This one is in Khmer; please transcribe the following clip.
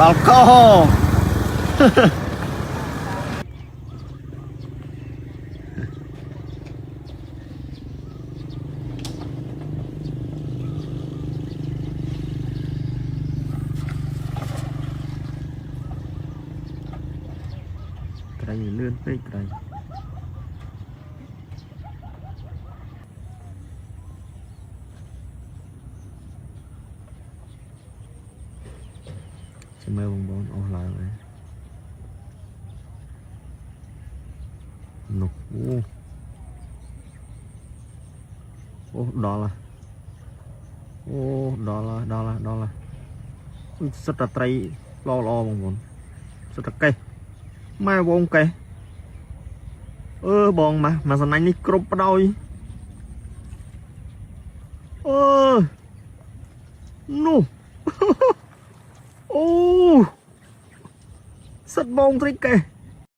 ដល់កោត្រីលឿនពេកត្រីមើលបងអស់ឡើងហើយនោះអូដល់ហើយអូដល់ហើយសិតតែត្រីល្អបងប្អូនសិតតែកេះម៉ែបងកេះបងមកសំណាញ់នេះគ្រប់បដ ôi នោះ អូសិតបងត្រីកេះ